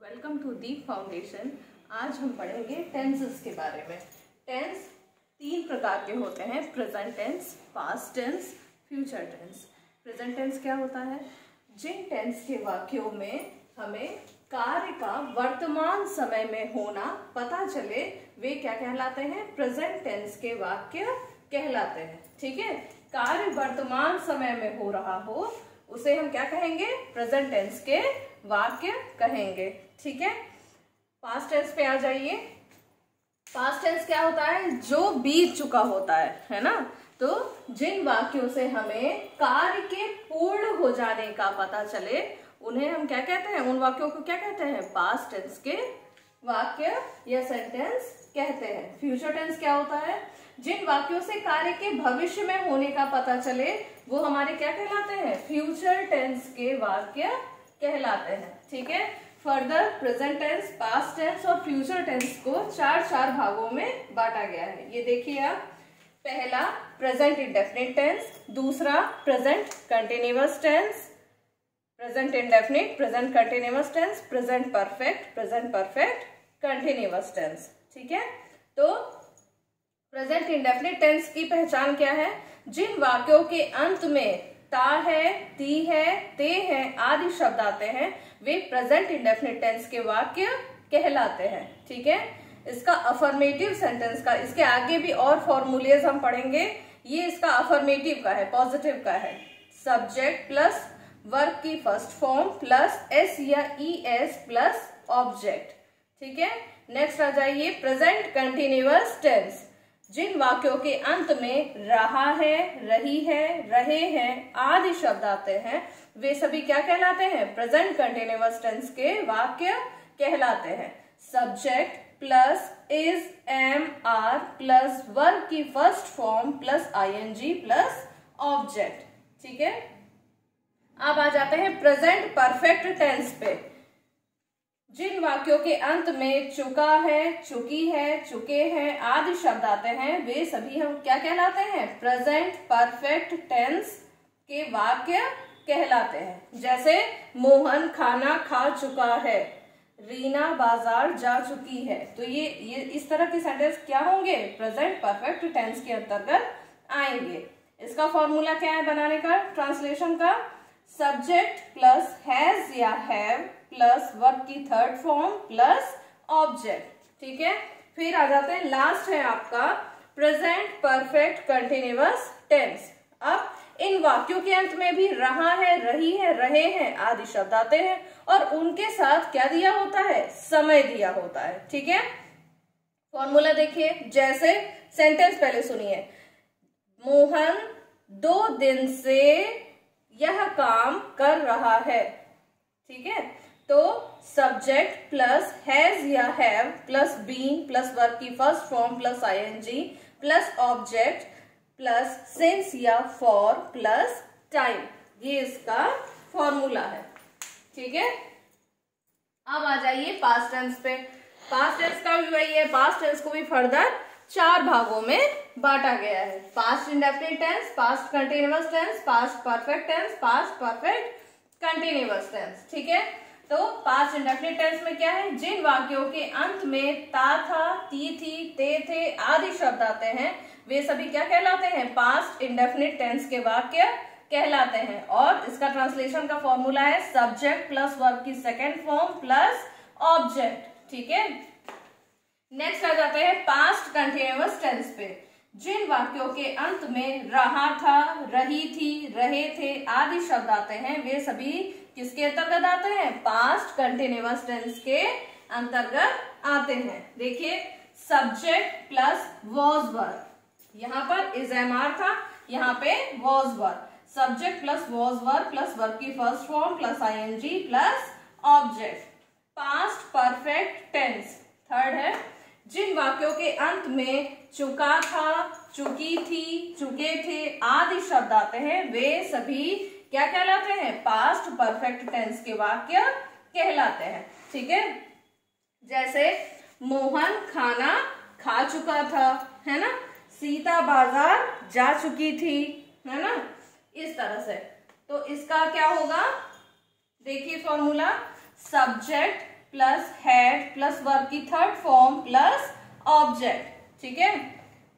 Welcome to Deep foundation. आज हम पढ़ेंगे टेंसेस के बारे में। टेंस 3 प्रकार के होते हैं, present tense, past tense, future tense. Present tense क्या होता है? जिन टेंस के वाक्यों में हमें कार्य का वर्तमान समय में होना पता चले वे क्या कहलाते हैं? प्रेजेंट टेंस के वाक्य कहलाते हैं। ठीक है, कार्य वर्तमान समय में हो रहा हो उसे हम क्या कहेंगे? प्रेजेंट टेंस के वाक्य कहेंगे। ठीक है, पास्ट टेंस पे आ जाइए। पास्ट टेंस क्या होता है? जो बीत चुका होता है ना। तो जिन वाक्यों से हमें कार्य के पूर्ण हो जाने का पता चले उन्हें हम क्या कहते हैं? उन वाक्यों को क्या कहते हैं? पास्ट टेंस के वाक्य या सेंटेंस कहते हैं। फ्यूचर टेंस क्या होता है? जिन वाक्यों से कार्य के भविष्य में होने का पता चले वो हमारे क्या कहलाते हैं? फ्यूचर टेंस के वाक्य कहलाते हैं। ठीक है, further present tense, past tense और फ्यूचर टेंस को चार भागों में बांटा गया है। ये देखिए आप, पहला प्रेजेंट इंडेफिनिट टेंस, दूसरा present continuous tense, present indefinite, present continuous tense, present perfect continuous tense. ठीक है, तो प्रेजेंट इंडेफिनिट टेंस की पहचान क्या है? जिन वाक्यों के अंत में ता है, ती है, ते है आदि शब्द आते हैं वे प्रेजेंट इंडेफिनिट टेंस के वाक्य कहलाते हैं। ठीक है, इसका अफर्मेटिव सेंटेंस का, इसके आगे भी और फॉर्मूलेज हम पढ़ेंगे। ये इसका अफर्मेटिव का है, पॉजिटिव का है। सब्जेक्ट प्लस वर्ब की फर्स्ट फॉर्म प्लस एस या ES प्लस ऑब्जेक्ट। ठीक है, नेक्स्ट आ जाइए प्रेजेंट कंटिन्यूअस टेंस। जिन वाक्यों के अंत में रहा है, रही है, रहे हैं आदि शब्द आते हैं वे सभी क्या कहलाते हैं? प्रेजेंट कंटिन्यूअस टेंस के वाक्य कहलाते हैं। Subject plus is, am, are plus verb की first form plus ING plus object. ठीक है, अब आ जाते हैं प्रेजेंट परफेक्ट टेंस पे। जिन वाक्यों के अंत में चुका है, चुकी है, चुके हैं आदि शब्द आते हैं वे सभी हम क्या कहलाते हैं? प्रेजेंट परफेक्ट टेंस के वाक्य कहलाते हैं। जैसे मोहन खाना खा चुका है, रीना बाजार जा चुकी है। तो ये इस तरह के सेंटेंस क्या होंगे? प्रेजेंट परफेक्ट टेंस के अंतर्गत आएंगे। इसका फॉर्मूला क्या है बनाने का, ट्रांसलेशन का? सब्जेक्ट प्लस हैज या हैव प्लस वर्ब की थर्ड फॉर्म प्लस ऑब्जेक्ट। ठीक है, फिर आ जाते हैं, लास्ट है आपका प्रेजेंट परफेक्ट कंटिन्यूअस टेंस। अब इन वाक्यों के अंत में भी रहा है, रही है, रहे हैं आदि शब्द आते हैं और उनके साथ क्या दिया होता है? समय दिया होता है। ठीक है, फॉर्मूला देखिए। जैसे सेंटेंस पहले सुनिए, मोहन 2 दिन से यह काम कर रहा है। ठीक है, तो सब्जेक्ट प्लस हैज या have plus been plus verb की first form plus ING plus object plus since या फॉर प्लस टाइम, ये इसका फॉर्मूला है। ठीक है, अब आ जाइए पास्ट टेंस पे। पास्ट टेंस का भी वही है, पास्ट टेंस को भी फर्दर 4 भागों में बांटा गया है। Past indefinite tense, past continuous tense, past perfect tense, past perfect continuous tense. ठीक है, तो पास्ट इंडेफिनिट टेंस में क्या है? जिन वाक्यों के अंत में ता था, ती थी, ते थे आदि शब्द आते हैं वे सभी क्या कहलाते हैं? पास्ट इंडेफिनिट टेंस के वाक्य कहलाते हैं। और इसका ट्रांसलेशन का फॉर्मूला है सब्जेक्ट प्लस वर्ब की सेकेंड फॉर्म प्लस ऑब्जेक्ट। ठीक है, नेक्स्ट आ जाते हैं पास्ट कंटिन्यूअस टेंस पे। जिन वाक्यों के अंत में रहा था, रही थी, रहे थे आदि शब्द आते हैं वे सभी किसके अंतर्गत आते हैं? पास्ट कंटिन्यूअस टेंस के अंतर्गत आते हैं। देखिए, सब्जेक्ट प्लस वॉज वर्ब, यहाँ पर इज, एम, आर था, यहाँ पे was verb. Subject plus was verb plus verb की first form plus ING plus object. Past perfect tense third है। जिन वाक्यों के अंत में चुका था, चुकी थी, चुके थे आदि शब्द आते हैं वे सभी क्या कहलाते हैं? पास्ट परफेक्ट टेंस के वाक्य कहलाते हैं। ठीक है, जैसे मोहन खाना खा चुका था, है ना, सीता बाजार जा चुकी थी, है ना, इस तरह से। तो इसका क्या होगा? देखिए formula, subject plus had plus verb की थर्ड फॉर्म प्लस ऑब्जेक्ट। ठीक है,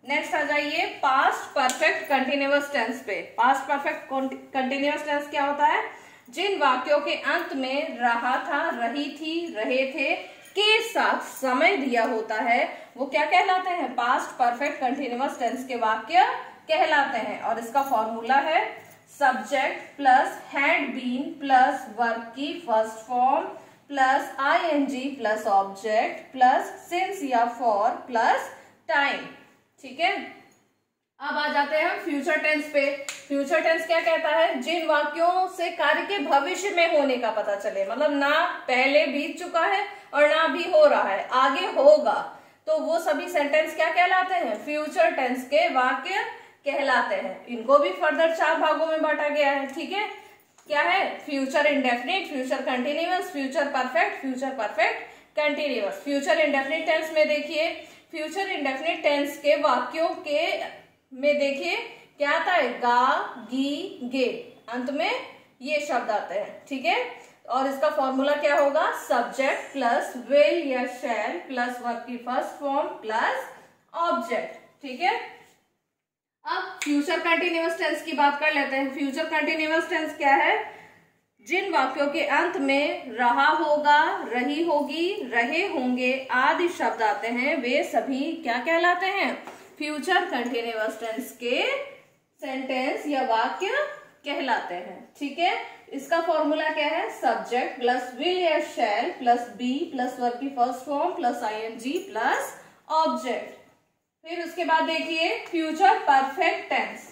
नेक्स्ट आ जाइए पास्ट परफेक्ट कंटिन्यूअस टेंस पे। पास्ट परफेक्ट कंटिन्यूअस टेंस क्या होता है? जिन वाक्यों के अंत में रहा था, रही थी, रहे थे के साथ समय दिया होता है वो क्या कहलाते हैं? पास्ट परफेक्ट कंटिन्यूअस टेंस के वाक्य कहलाते हैं। और इसका फॉर्मूला है subject plus had been plus verb की first form plus ING plus object plus since या फॉर प्लस टाइम। ठीक है, अब आ जाते हैं फ्यूचर टेंस पे। फ्यूचर टेंस क्या कहता है? जिन वाक्यों से कार्य के भविष्य में होने का पता चले, मतलब ना पहले बीत चुका है और ना भी हो रहा है, आगे होगा, तो वो सभी सेंटेंस क्या कहलाते हैं? फ्यूचर टेंस के वाक्य कहलाते हैं। इनको भी फर्दर 4 भागों में बांटा गया है। ठीक है, क्या है? Future indefinite, future continuous, future perfect, future perfect continuous. Future indefinite tense में देखिए, फ्यूचर इंडेफिनिट टेंस के वाक्यों के में देखिए क्या आता है? गा, गी, गे, अंत में ये शब्द आते हैं। ठीक है, और इसका फॉर्मूला क्या होगा? सब्जेक्ट प्लस विल या शैल प्लस वर्ब की फर्स्ट फॉर्म प्लस ऑब्जेक्ट। ठीक है, अब फ्यूचर कंटिन्यूअस टेंस की बात कर लेते हैं। फ्यूचर कंटिन्यूअस टेंस क्या है? जिन वाक्यों के अंत में रहा होगा, रही होगी, रहे होंगे आदि शब्द आते हैं वे सभी क्या कहलाते हैं? फ्यूचर कंटिन्यूअस टेंस के सेंटेंस या वाक्य कहलाते हैं। ठीक है, इसका फॉर्मूला क्या है? सब्जेक्ट प्लस विल या shall plus be plus verb की first form plus ING plus object. फिर उसके बाद देखिए फ्यूचर परफेक्ट टेंस।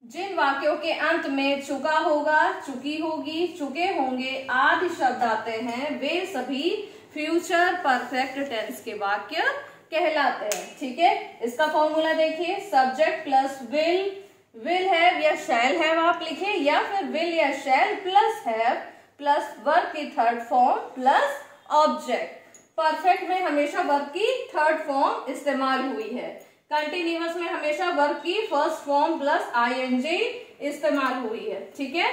जिन वाक्यों के अंत में चुका होगा, चुकी होगी, चुके होंगे आदि शब्द आते हैं वे सभी फ्यूचर परफेक्ट टेंस के वाक्य कहलाते हैं। ठीक है, इसका फॉर्मूला देखिए सब्जेक्ट प्लस विल हैव या शैल हैव आप लिखे, या फिर विल या shall plus have plus verb की third form plus object. Perfect में हमेशा वर्ब की थर्ड फॉर्म इस्तेमाल हुई है, कंटिन्यूअस में हमेशा वर्ब की फर्स्ट फॉर्म प्लस आईएनजी इस्तेमाल हुई है। ठीक है,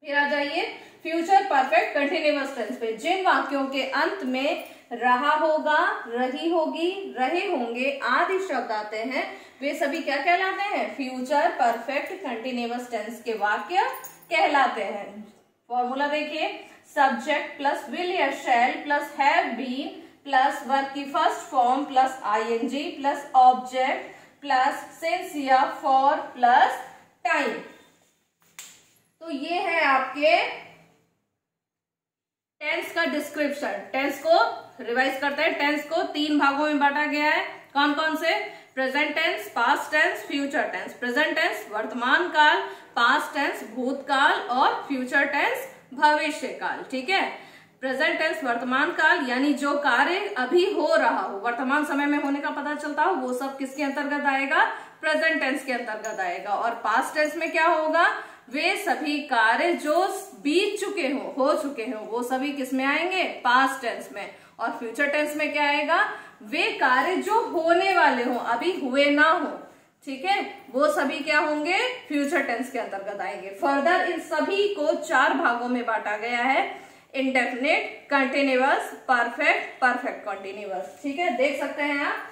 फिर आ जाइए फ्यूचर परफेक्ट कंटिन्यूअस टेंस पे। जिन वाक्यों के अंत में रहा होगा, रही होगी, रहे होंगे आदि शब्द आते हैं वे सभी क्या कहलाते हैं? फ्यूचर परफेक्ट कंटिन्यूअस टेंस के वाक्य कहलाते हैं। फॉर्मूला देखिए सब्जेक्ट प्लस विल या shall plus have been plus verb की first form plus ING plus object plus since या फॉर प्लस टाइम। तो ये है आपके टेंस का डिस्क्रिप्शन। टेंस को रिवाइज करते हैं। टेंस को 3 भागों में बांटा गया है। कौन कौन से? Present tense, past tense, future tense. Present tense वर्तमान काल, पास्ट टेंस भूतकाल और फ्यूचर टेंस भविष्य काल। ठीक है, प्रेजेंट टेंस वर्तमान काल यानी जो कार्य अभी हो रहा हो, वर्तमान समय में होने का पता चलता हो, वो सब किसके अंतर्गत आएगा? प्रेजेंट टेंस के अंतर्गत आएगा। और पास्ट टेंस में क्या होगा? वे सभी कार्य जो बीत चुके हो चुके हो, वो सभी किस में आएंगे? पास्ट टेंस में। और फ्यूचर टेंस में क्या आएगा? वे कार्य जो होने वाले हो, अभी हुए ना हो, ठीक है, वो सभी क्या होंगे? फ्यूचर टेंस के अंतर्गत आएंगे। फर्दर इन सभी को 4 भागों में बांटा गया है, indefinite, continuous, perfect, perfect continuous. ठीक है, देख सकते हैं आप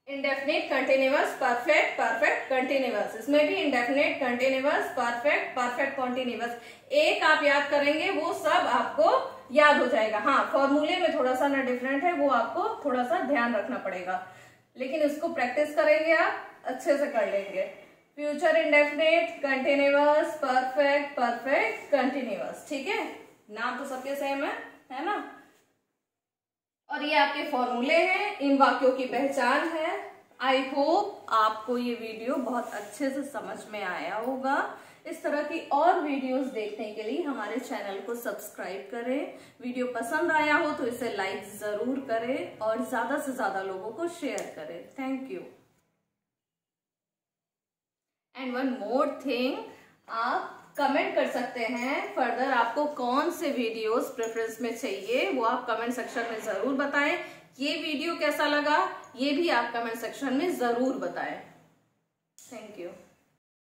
indefinite, continuous, perfect, perfect continuous. इसमें भी indefinite, continuous, perfect, perfect continuous. एक आप याद करेंगे वो सब आपको याद हो जाएगा। हाँ, फॉर्मूले में थोड़ा सा ना डिफरेंट है, वो आपको थोड़ा सा ध्यान रखना पड़ेगा, लेकिन इसको प्रैक्टिस करेंगे आप अच्छे से कर लेंगे। Future indefinite, continuous, perfect, perfect continuous. ठीक है, नाम तो सबके सेम है ना? और ये आपके फॉर्मूले हैं, इन वाक्यों की पहचान है। आई होप आपको ये वीडियो बहुत अच्छे से समझ में आया होगा। इस तरह की और वीडियोस देखने के लिए हमारे चैनल को सब्सक्राइब करें। वीडियो पसंद आया हो तो इसे लाइक जरूर करें और ज्यादा से ज्यादा लोगों को शेयर करें। Thank you. And one more thing, आप कमेंट कर सकते हैं फर्दर आपको कौन से वीडियोस प्रेफरेंस में चाहिए, वो आप कमेंट सेक्शन में जरूर बताएं। ये वीडियो कैसा लगा ये भी आप कमेंट सेक्शन में जरूर बताएं। Thank you.